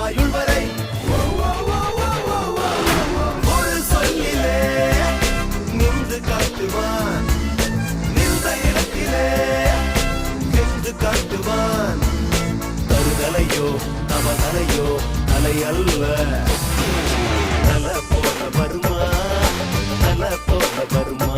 ஆயுள் வரை ஒரு சொல்லிலே நின்று காட்டுவான், நின்ற இடத்திலே நின்று காட்டுவான். தருதலையோ தவதலையோ தலை அல்ல, தல போல வருமா, தல போல வருமா.